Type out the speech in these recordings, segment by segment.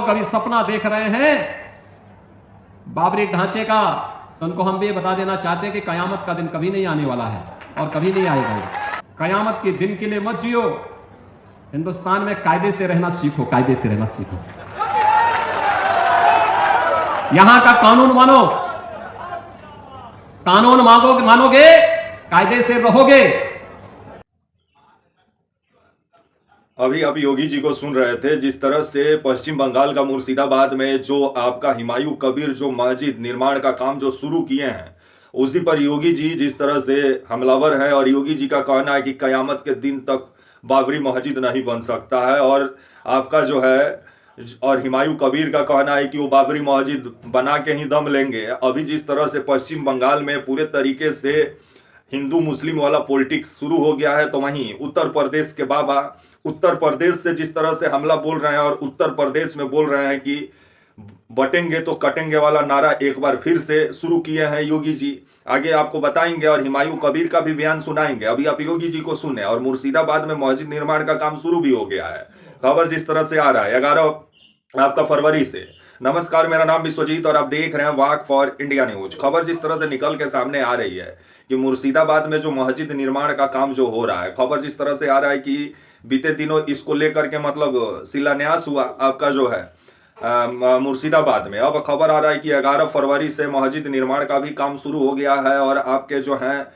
कभी सपना देख रहे हैं बाबरी ढांचे का, तो उनको हम भी ये बता देना चाहते हैं कि कयामत का दिन कभी नहीं आने वाला है और कभी नहीं आएगा। कयामत के दिन के लिए मत जियो, हिंदुस्तान में कायदे से रहना सीखो, कायदे से रहना सीखो, यहां का कानून मानो, कानून मानोगे कायदे से रहोगे। अभी आप योगी जी को सुन रहे थे, जिस तरह से पश्चिम बंगाल का मुर्शिदाबाद में जो आपका हुमायूं कबीर जो मस्जिद निर्माण का काम जो शुरू किए हैं, उसी पर योगी जी जिस तरह से हमलावर है, और योगी जी का कहना है कि कयामत के दिन तक बाबरी मस्जिद नहीं बन सकता है, और आपका जो है और हुमायूं कबीर का कहना है कि वो बाबरी मस्जिद बना के ही दम लेंगे। अभी जिस तरह से पश्चिम बंगाल में पूरे तरीके से हिंदू मुस्लिम वाला पॉलिटिक्स शुरू हो गया है, तो वहीं उत्तर प्रदेश के बाबा उत्तर प्रदेश से जिस तरह से हमला बोल रहे हैं और उत्तर प्रदेश में बोल रहे हैं कि बटेंगे तो कटेंगे वाला नारा एक बार फिर से शुरू किए हैं योगी जी। आगे आपको बताएंगे और हुमायूं कबीर का भी बयान सुनाएंगे। अभी आप योगी जी को सुने। और मुर्शिदाबाद में मस्जिद निर्माण का काम शुरू भी हो गया है, खबर जिस तरह से आ रहा है 11 आपका फरवरी से। नमस्कार, मेरा नाम विश्वजीत और आप देख रहे हैं वाक फॉर इंडिया न्यूज। खबर जिस तरह से निकल के सामने आ रही है कि मुर्शिदाबाद में जो मस्जिद निर्माण का काम जो हो रहा है, खबर जिस तरह से आ रहा है कि बीते दिनों इसको लेकर के मतलब शिलान्यास हुआ आपका जो है मुर्शिदाबाद में। अब खबर आ रहा है कि 11 फरवरी से मस्जिद निर्माण का भी काम शुरू हो गया है और आपके जो हैं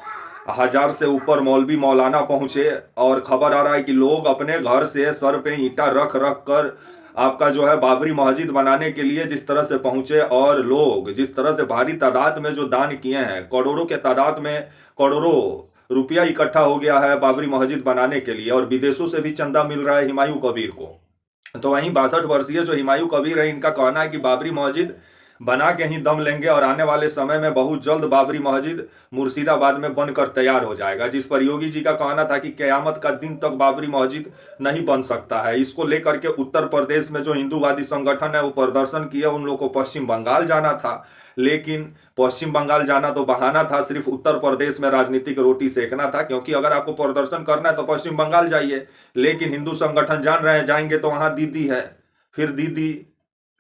1000 से ऊपर मौलवी मौलाना पहुंचे। और खबर आ रहा है कि लोग अपने घर से सर पे ईंटा रख रख कर आपका जो है बाबरी मस्जिद बनाने के लिए जिस तरह से पहुंचे, और लोग जिस तरह से भारी तादाद में जो दान किए हैं, करोड़ों के तादाद में करोड़ों रुपया इकट्ठा हो गया है बाबरी मस्जिद बनाने के लिए, और विदेशों से भी चंदा मिल रहा है हुमायूं कबीर को। तो वहीं 62 वर्षीय जो हुमायूं कबीर है, इनका कहना है कि बाबरी मस्जिद बना के ही दम लेंगे और आने वाले समय में बहुत जल्द बाबरी मस्जिद मुर्शिदाबाद में बनकर तैयार हो जाएगा। जिस पर योगी जी का कहना था कि कयामत का दिन तक बाबरी मस्जिद नहीं बन सकता है। इसको लेकर के उत्तर प्रदेश में जो हिंदूवादी संगठन है वो प्रदर्शन किया। उन लोगों को पश्चिम बंगाल जाना था, लेकिन पश्चिम बंगाल जाना तो बहाना था, सिर्फ उत्तर प्रदेश में राजनीतिक रोटी सेकना था। क्योंकि अगर आपको प्रदर्शन करना है तो पश्चिम बंगाल जाइए, लेकिन हिंदू संगठन जान रहे हैं जाएंगे तो वहां दीदी है, फिर दीदी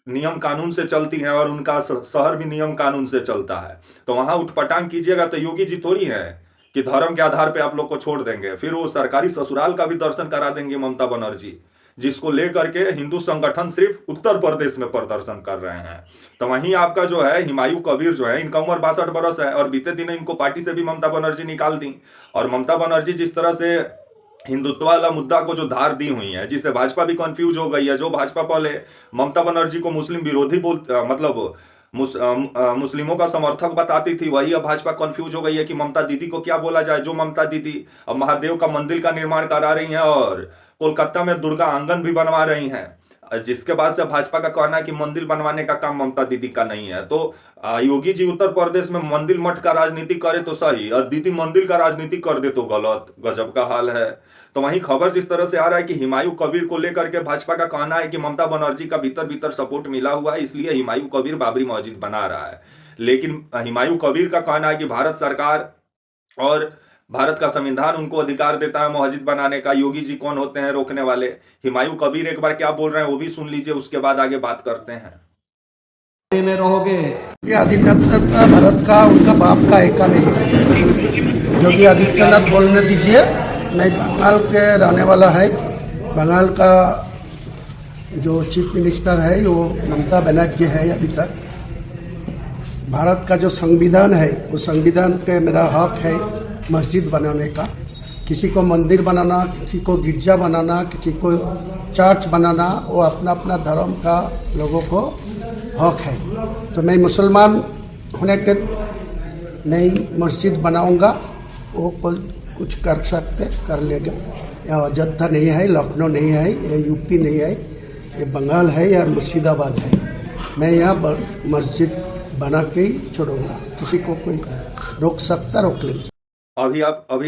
नियम कानून से चलती हैं और उनका शहर भी नियम कानून से चलता है, तो वहां उठपटांग कीजिएगा तो योगी जी थोड़ी है कि धर्म के आधार पे आप लोग को छोड़ देंगे। फिर वो सरकारी ससुराल का भी दर्शन करा देंगे ममता बनर्जी, जिसको लेकर के हिंदू संगठन सिर्फ उत्तर प्रदेश में प्रदर्शन कर रहे हैं। तो वहीं आपका जो है हुमायूं कबीर जो है, इनका उम्र 62 वर्ष है और बीते दिन इनको पार्टी से भी ममता बनर्जी निकाल दी। और ममता बनर्जी जिस तरह से हिंदुत्व वाला मुद्दा को जो धार दी हुई है, जिससे भाजपा भी कंफ्यूज हो गई है। जो भाजपा पहले ममता बनर्जी को मुस्लिम विरोधी मतलब मुस्लिमों का समर्थक बताती थी, वही अब भाजपा कंफ्यूज हो गई है कि ममता दीदी को क्या बोला जाए। जो ममता दीदी अब महादेव का मंदिर का निर्माण करा रही हैं और कोलकाता में दुर्गा आंगन भी बनवा रही हैं, जिसके बाद से भाजपा का कहना है कि मंदिर बनवाने का काम ममता दीदी का नहीं है। तो योगी जी उत्तर प्रदेश में मंदिर मठ का राजनीति करे तो सही, और दीदी मंदिर का राजनीति कर दे तो गलत। गजब का हाल है। तो वहीं खबर जिस तरह से आ रहा है कि हुमायूं कबीर को लेकर के भाजपा का कहना है कि ममता बनर्जी का भीतर भीतर सपोर्ट मिला हुआ है, इसलिए हुमायूं कबीर बाबरी मस्जिद बना रहा है। लेकिन हुमायूं कबीर का कहना है कि भारत सरकार और भारत का संविधान उनको अधिकार देता है मस्जिद बनाने का। योगी जी कौन होते हैं रोकने वाले। हुमायूं कबीर एक बार क्या बोल रहे हैं वो भी सुन लीजिए, उसके बाद आगे बात करते हैं। में रहोगे, ये आदित्यनाथ भारत का उनका बाप का एका नहीं है। योगी आदित्यनाथ बोलने दीजिए, मैं बंगाल के रहने वाला है। बंगाल का जो चीफ मिनिस्टर है वो ममता बनर्जी है। अभी तक भारत का जो संविधान है वो संविधान पे मेरा हक है मस्जिद बनाने का। किसी को मंदिर बनाना, किसी को गिरजा बनाना, किसी को चर्च बनाना, वो अपना अपना धर्म का लोगों को हक है। तो मैं मुसलमान होने के नई मस्जिद बनाऊंगा, वो कुछ कर सकते कर लेगा। यह अयोध्या नहीं है, लखनऊ नहीं है, यह यूपी नहीं है, ये बंगाल है या मुर्शिदाबाद है। मैं यहाँ मस्जिद बना के ही छोड़ूंगा, किसी को कोई रोक सकता रोक ले। अभी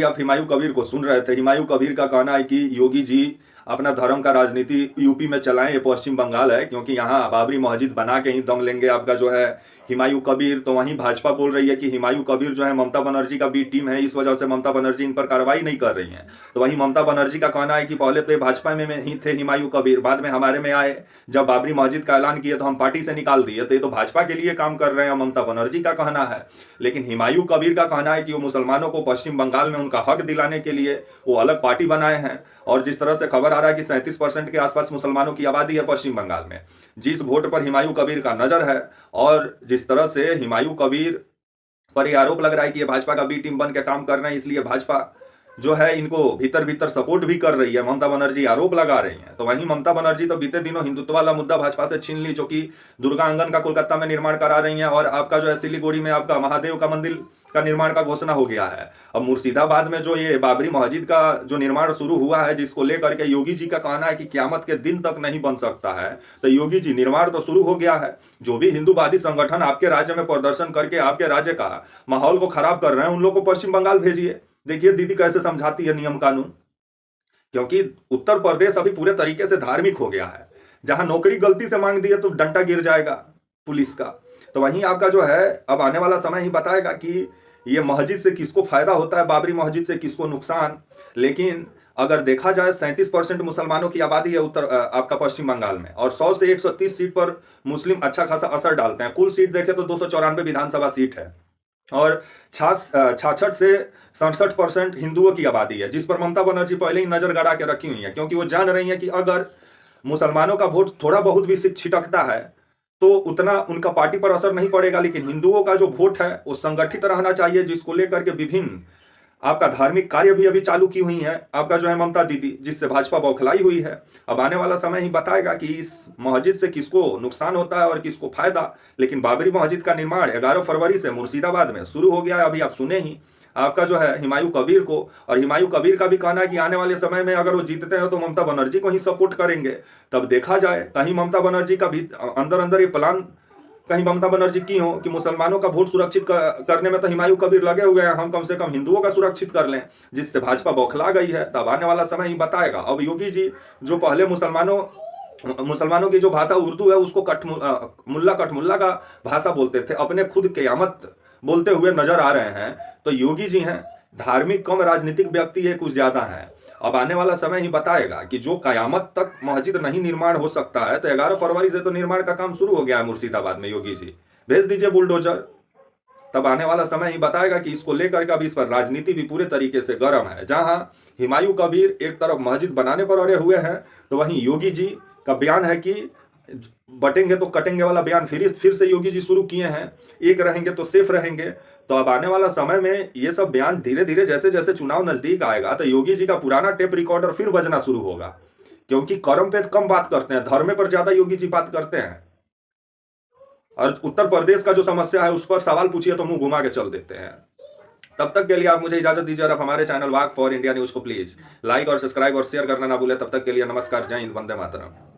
आप हुमायूं कबीर को सुन रहे थे। हुमायूं कबीर का कहना है कि योगी जी अपना धर्म का राजनीति यूपी में चलाएं, ये पश्चिम बंगाल है, क्योंकि यहाँ बाबरी मस्जिद बना के ही दम लेंगे आपका जो है हुमायूं कबीर। तो वहीं भाजपा बोल रही है कि हुमायूं कबीर जो है ममता बनर्जी का बी टीम है, इस वजह से ममता बनर्जी इन पर कार्रवाई नहीं कर रही है। तो वहीं ममता बनर्जी का कहना है कि पहले तो ये भाजपा में ही थे हुमायूं कबीर, बाद में हमारे में आए, जब बाबरी मस्जिद का ऐलान किया तो हम पार्टी से निकाल दिए, तो ये तो भाजपा के लिए काम कर रहे हैं, ममता बनर्जी का कहना है। लेकिन हुमायूं कबीर का कहना है कि वो मुसलमानों को पश्चिम बंगाल में उनका हक दिलाने के लिए वो अलग पार्टी बनाए हैं। और जिस तरह से खबर आ रहा है कि 37% के आसपास मुसलमानों की आबादी है पश्चिम बंगाल में, जिस वोट पर हुमायूं कबीर का नजर है, और जिस तरह से हुमायूं कबीर पर यह आरोप लग रहा है कि ये भाजपा का बी टीम बन के काम कर रहे हैं, इसलिए भाजपा जो है इनको भीतर भीतर सपोर्ट भी कर रही है, ममता बनर्जी आरोप लगा रही हैं। तो वहीं ममता बनर्जी तो बीते दिनों हिंदुत्व वाला मुद्दा भाजपा से छीन ली, जो कि दुर्गा आंगन का कोलकाता में निर्माण करा रही हैं, और आपका जो है सिलीगुड़ी में आपका महादेव का मंदिर का निर्माण का घोषणा हो गया है। अब मुर्शिदाबाद में जो ये बाबरी मस्जिद का जो निर्माण शुरू हुआ है, जिसको लेकर के योगी जी का कहना है कि क़यामत के दिन तक नहीं बन सकता है, तो योगी जी निर्माण तो शुरू हो गया है। जो भी हिंदूवादी संगठन आपके राज्य में प्रदर्शन करके आपके राज्य का माहौल को खराब कर रहे हैं, उन लोगों को पश्चिम बंगाल भेजिए। देखिए दीदी कैसे समझाती है नियम कानून, क्योंकि उत्तर प्रदेश अभी पूरे तरीके से धार्मिक हो गया है। जहां नौकरी गलती से मांग दी है तो डंडा गिर जाएगा पुलिस का। तो वहीं आपका जो है अब आने वाला समय ही बताएगा कि ये मस्जिद से किसको फायदा होता है, बाबरी मस्जिद से किसको नुकसान। लेकिन अगर देखा जाए 37% मुसलमानों की आबादी है उत्तर आपका पश्चिम बंगाल में, और 100 से 130 सीट पर मुस्लिम अच्छा खासा असर डालते हैं। कुल सीट देखें तो 294 विधानसभा सीट है, और 66 से 67% हिंदुओं की आबादी है, जिस पर ममता बनर्जी पहले ही नजर गड़ा के रखी हुई है, क्योंकि वो जान रही है कि अगर मुसलमानों का वोट थोड़ा बहुत भी छिटकता है तो उतना उनका पार्टी पर असर नहीं पड़ेगा। लेकिन हिंदुओं का जो वोट है वो संगठित रहना चाहिए, जिसको लेकर के विभिन्न आपका धार्मिक कार्य भी अभी चालू की हुई है आपका जो है ममता दीदी, जिससे भाजपा बौखलाई हुई है। अब आने वाला समय ही बताएगा कि इस मस्जिद से किसको नुकसान होता है और किसको फायदा। लेकिन बाबरी मस्जिद का निर्माण 11 फरवरी से मुर्शिदाबाद में शुरू हो गया है। अभी आप सुने ही आपका जो है हुमायूं कबीर को, और हुमायूं कबीर का भी कहना है कि आने वाले समय में अगर वो जीतते हैं तो ममता बनर्जी को ही सपोर्ट करेंगे। तब देखा जाए कहीं ममता बनर्जी का भी अंदर अंदर ये प्लान कहीं ममता बनर्जी की हो कि मुसलमानों का वोट सुरक्षित करने में तो हुमायूं कबीर लगे हुए हैं, हम कम से कम हिंदुओं का सुरक्षित कर लें, जिससे भाजपा बौखला गई है। तब आने वाला समय ही बताएगा। अब योगी जी जो पहले मुसलमानों की जो भाषा उर्दू है उसको कठमुल्ला का भाषा बोलते थे, अपने खुद क़यामत बोलते हुए नजर आ रहे हैं। तो योगी जी हैं धार्मिक कम राजनीतिक व्यक्ति है, कुछ ज्यादा है। अब आने वाला समय ही बताएगा कि जो क़यामत तक मस्जिद नहीं निर्माण हो सकता है, तो 11 फरवरी से तो निर्माण का काम शुरू हो गया है मुर्शिदाबाद में। योगी जी भेज दीजिए बुलडोजर। तब आने वाला समय ही बताएगा कि इसको लेकर के अभी इस पर राजनीति भी पूरे तरीके से गर्म है। जहां हुमायूं कबीर एक तरफ मस्जिद बनाने पर अड़े हुए हैं, तो वहीं योगी जी का बयान है कि बटेंगे तो कटेंगे वाला बयान फिर से योगी जी शुरू किए हैं। एक रहेंगे तो सेफ रहेंगे। तो अब आने वाला समय में ये सब बयान धीरे धीरे जैसे जैसे चुनाव नजदीक आएगा तो योगी जी का पुराना टेप रिकॉर्डर फिर बजना शुरू होगा, क्योंकि कर्म पे कम बात करते हैं, धर्म पर ज्यादा योगी जी बात करते हैं। और उत्तर प्रदेश का जो समस्या है उस पर सवाल पूछिए तो मुंह घुमा के चल देते हैं। तब तक के लिए आप मुझे इजाजत दीजिए और आप हमारे channel walk for India news को प्लीज लाइक और सब्सक्राइब और शेयर करना ना भूलें। तब तक के लिए नमस्कार, जय हिंद, वंदे मातरम।